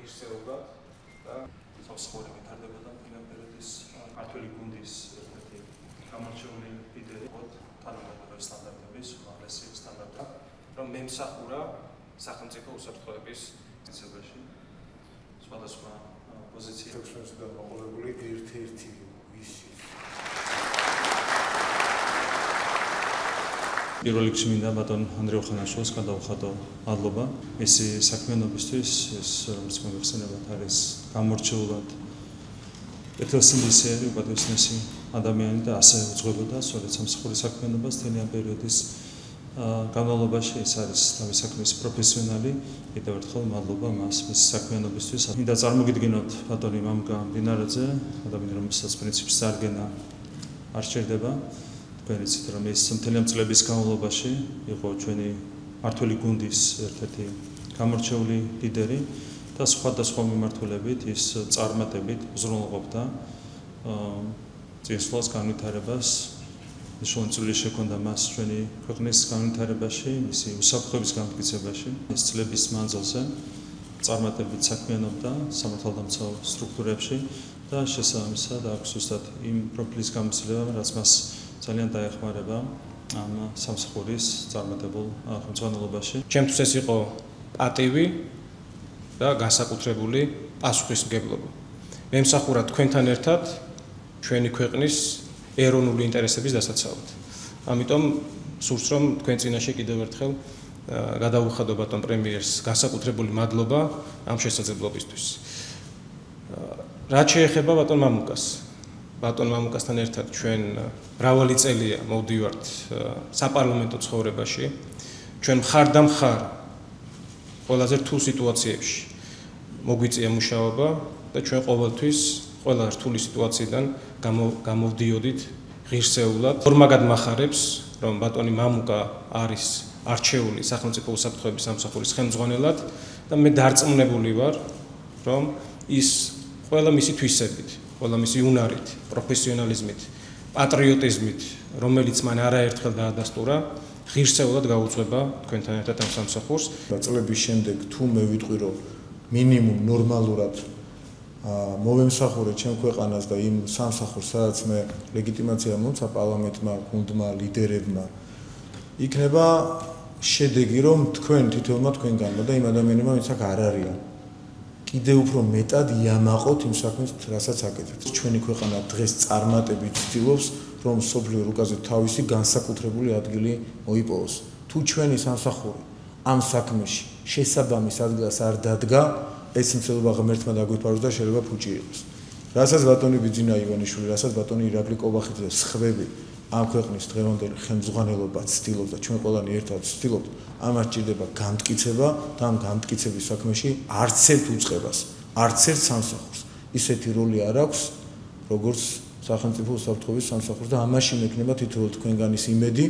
ღირსეულად და სამსახური ვითარდება და ფინანსების ქართული გუნდის ერთ-ერთი გამორჩეული ლიდერი თანამედროვე სტანდარტების, უმაღლესი სტანდარტები, რომ მემსახურა სახელმწიფო უსაფრთხოების მიცემაში სხვადასხვა პოზიციებში და მოყოლებული ერთ-ერთი ვისი. პირველ რიგში მინდა ბატონ ანდრეო ხანაშვილს გადავხატო მადლობა მისი საქმიანობისთვის, ეს რომელიც მოგეხსენებათ არის გამორჩეულად ერთოსინდისერი უპატიოსნესი ადამიანი და ასე უძღვებოდა სწორედ სამსახურის საქმიანობას თელიან პერიოდის განმავლობაში. ეს არის თავის საქმის პროფესიონალი. კიდევ ერთხელ მადლობა მას მისი საქმიანობისთვის. მინდა წარმოგიდგინოთ ბატონი მამუკა მდინარაძე, ადამიანი რომელსაც პრინციპს წარგენა არ სჭირდება. თქვენიცით რომ ეს მთელი წლების განმავლობაში იყო ჩვენი ქართული გუნდის ერთ-ერთი გამორჩეული ლიდერი და სხვადასხვა მიმართულებით ის წარმატებით უზრუნველყოფდა წინსვლას განვითარებას. მნიშვნელოვანი წვლილი შექონდა მას ჩვენი ქვეყნის განვითარებაში, მისი უსაფრთხოების განმტკიცებაში. ეს წლების მანძილზე წარმატებით საქმიანობდა სამართალდამცავ სტრუქტურებში და შესაბამისად აქვს ზუსტად იმ პროფილის გამოცდილება, რაც მას ძალიან დაეხმარება ამ სამსახურის წარმატებულ ხელმძღვანელობაში. ჩემთვის ეს იყო პატივი და განსაკუთრებული პასუხისმგებლობა. მემსახურა თქვენთან ერთად ჩვენი ქვეყნის ეროვნული ინტერესების დასაცავად. ამიტომ სურს რომ თქვენ წინაშე კიდევ ერთხელ გადავუხადო ბატონ პრემიერს განსაკუთრებული მადლობა ამ შესაძლებლობისთვის. რაც შეეხება ბატონ მამუკას. ბატონ მამუკასთან ერთად ჩვენ მრავალი წელია მოვდივართ საპარლამენტო ცხოვრებაში. ჩვენ მხარდამხარ ყველაზე რთულ სიტუაციებში მოგვიწია მუშაობა და ჩვენ ყოველთვის ყველა რთული სიტუაციიდან გამოვდიოდით ღირსეულად.ორმაგად მახარებს რომ ბატონი მამუკა არის არჩეული სახელმწიფო უსაფრთხოების სამსახურის ხელმძღვანელად და მე დარწმუნებული ვარ რომ ის ყველა მისი თვისებით, ყველა მისი უნარით, პროფესიონალიზმით, პატრიოტიზმით, რომელიც მან არაერთხელ დაადასტურა, ღირსეულად გაუძღვება თქვენთან ერთად ამ სამსახურს. წლების შემდეგ თუ მე ვიტყვი რომ მინიმუმ ნორმალურად მოვემსახურე ჩემ ქვეყანას და იმ სამსახურს, სადაც მე ლეგიტიმაცია მომცა პარლამენტმა, გუნდმა, ლიდერებმა, იქნება შედეგი, რომ თქვენ თითოეულმა თქვენგანმა და იმ ადამიანებმა, ვინც აქ არ არიან, კიდევ უფრო მეტად იამაყოთ იმ საქმეს, რასაც აკეთებთ. ჩვენი ქვეყანა დღეს წარმატებით ცდილობს, რომ სოფლიო რუკაზე თავისი განსაკუთრებული ადგილი მოიპოვოს. თუ ჩვენი სამსახური ამ საქმეში შესაბამის ადგილას არ დადგა, ეს მცდელობა ღმერთმა დაგვიფაროს და შეიძლება ფუჭი იყოს. რასაც ბატონი ბიძინა ივანიშვილი, რასაც ბატონი ირაკლი კობახიძე და სხვები ამ ქვეყნის დღევანდელი ხელმძღვანელობა ცდილობს და ჩვენ ყველანი ერთად ვცდილობთ, ამას ჭირდება განმტკიცება და ამ განმტკიცების საქმეში არც ერთ უწყებას, არც ერთ სამსახურს ისეთი როლი არ აქვს, როგორც სახელმწიფო უსაფრთხოების სამსახურს და ამაში მექნება თითოეულ თქვენგანის იმედი.